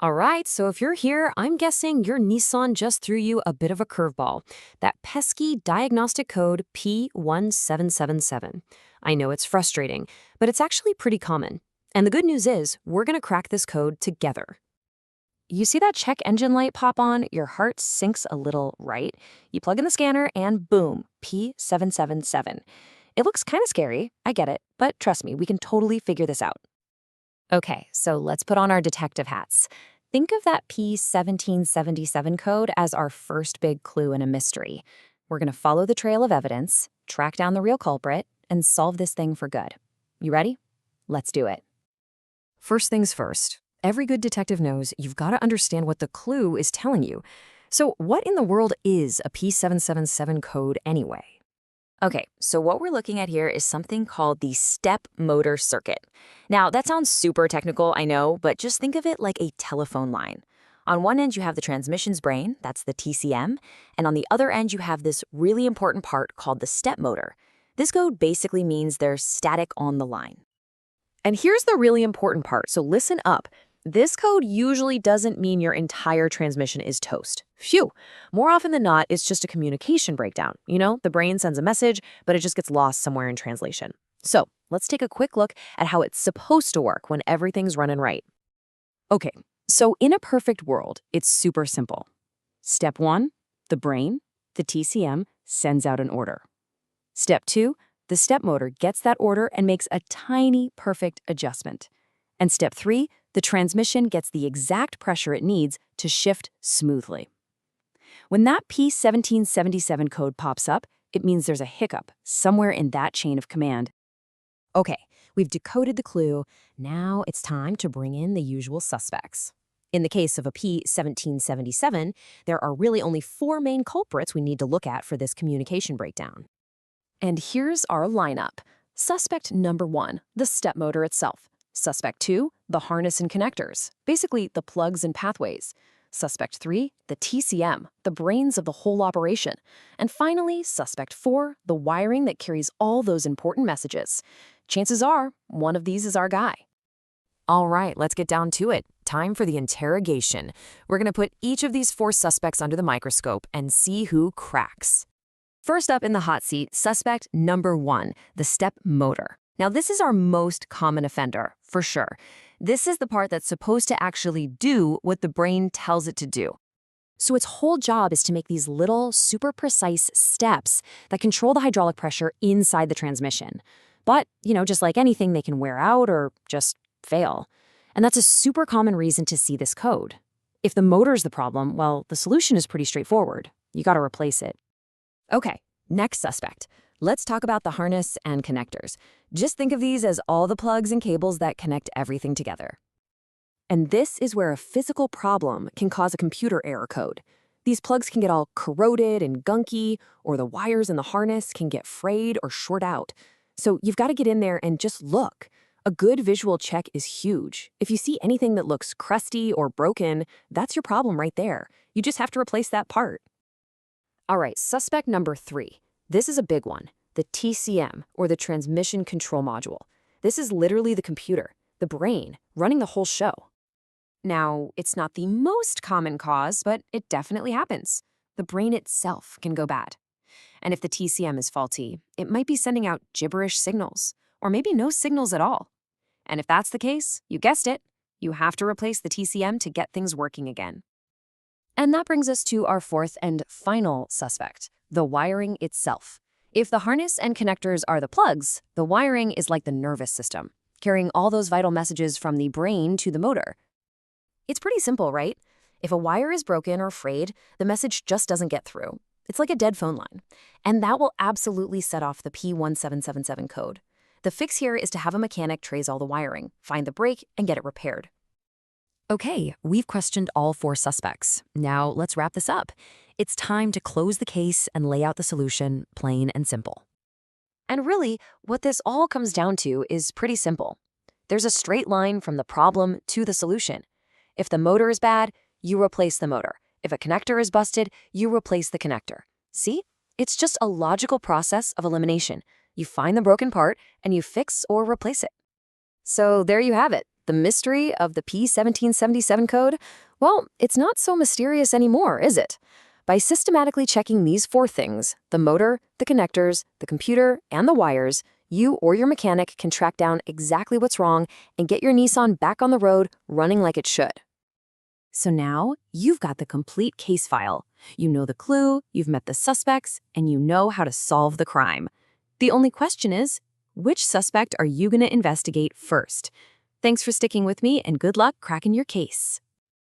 All right, so if you're here, I'm guessing your Nissan just threw you a bit of a curveball. That pesky diagnostic code P1777. I know it's frustrating, but it's actually pretty common. And the good news is, we're going to crack this code together. You see that check engine light pop on? Your heart sinks a little, right? You plug in the scanner and boom, P777. It looks kind of scary, I get it, but trust me, we can totally figure this out. Okay, so let's put on our detective hats. Think of that P1777 code as our first big clue in a mystery. We're going to follow the trail of evidence, track down the real culprit, and solve this thing for good. You ready? Let's do it. First things first, every good detective knows you've got to understand what the clue is telling you. So what in the world is a P777 code anyway? Okay, so what we're looking at here is something called the step motor circuit. Now, that sounds super technical, I know, but just think of it like a telephone line. On one end, you have the transmission's brain, that's the TCM, and on the other end, you have this really important part called the step motor. This code basically means they're static on the line. And here's the really important part, so listen up. This code usually doesn't mean your entire transmission is toast. Phew. More often than not, it's just a communication breakdown. You know, the brain sends a message, but it just gets lost somewhere in translation. So let's take a quick look at how it's supposed to work when everything's running right. Okay, so in a perfect world, it's super simple. Step 1, the brain, the TCM, sends out an order. Step 2, the step motor gets that order and makes a tiny, perfect adjustment. And step 3, the transmission gets the exact pressure it needs to shift smoothly. When that P1777 code pops up, it means there's a hiccup somewhere in that chain of command. Okay, we've decoded the clue. Now it's time to bring in the usual suspects. In the case of a P1777, there are really only 4 main culprits we need to look at for this communication breakdown. And here's our lineup. Suspect number 1, the step motor itself. Suspect 2, the harness and connectors, basically the plugs and pathways. Suspect 3, the TCM, the brains of the whole operation. And finally, Suspect 4, the wiring that carries all those important messages. Chances are, one of these is our guy. All right, let's get down to it. Time for the interrogation. We're going to put each of these 4 suspects under the microscope and see who cracks. First up in the hot seat, suspect number 1, the step motor. Now, this is our most common offender, for sure. This is the part that's supposed to actually do what the brain tells it to do. So its whole job is to make these little, super precise steps that control the hydraulic pressure inside the transmission. But, just like anything, they can wear out or just fail. And that's a super common reason to see this code. If the motor's the problem, well, the solution is pretty straightforward. You gotta replace it. Okay, next suspect. Let's talk about the harness and connectors. Just think of these as all the plugs and cables that connect everything together. And this is where a physical problem can cause a computer error code. These plugs can get all corroded and gunky, or the wires in the harness can get frayed or short out. So you've got to get in there and just look. A good visual check is huge. If you see anything that looks crusty or broken, that's your problem right there. You just have to replace that part. All right, suspect number 3. This is a big one, the TCM, or the Transmission Control Module. This is literally the computer, the brain, running the whole show. Now, it's not the most common cause, but it definitely happens. The brain itself can go bad. And if the TCM is faulty, it might be sending out gibberish signals, or maybe no signals at all. And if that's the case, you guessed it, you have to replace the TCM to get things working again. And that brings us to our 4th and final suspect, the wiring itself. If the harness and connectors are the plugs, the wiring is like the nervous system, carrying all those vital messages from the brain to the motor. It's pretty simple, right? If a wire is broken or frayed, the message just doesn't get through. It's like a dead phone line. And that will absolutely set off the P1777 code. The fix here is to have a mechanic trace all the wiring, find the break, and get it repaired. Okay, we've questioned all 4 suspects. Now let's wrap this up. It's time to close the case and lay out the solution, plain and simple. And really, what this all comes down to is pretty simple. There's a straight line from the problem to the solution. If the motor is bad, you replace the motor. If a connector is busted, you replace the connector. See? It's just a logical process of elimination. You find the broken part and you fix or replace it. So there you have it. The mystery of the P1777 code? Well, it's not so mysterious anymore, is it? By systematically checking these 4 things, the motor, the connectors, the computer, and the wires, you or your mechanic can track down exactly what's wrong and get your Nissan back on the road running like it should. So now you've got the complete case file. You know the clue, you've met the suspects, and you know how to solve the crime. The only question is, which suspect are you going to investigate first? Thanks for sticking with me, and good luck cracking your case.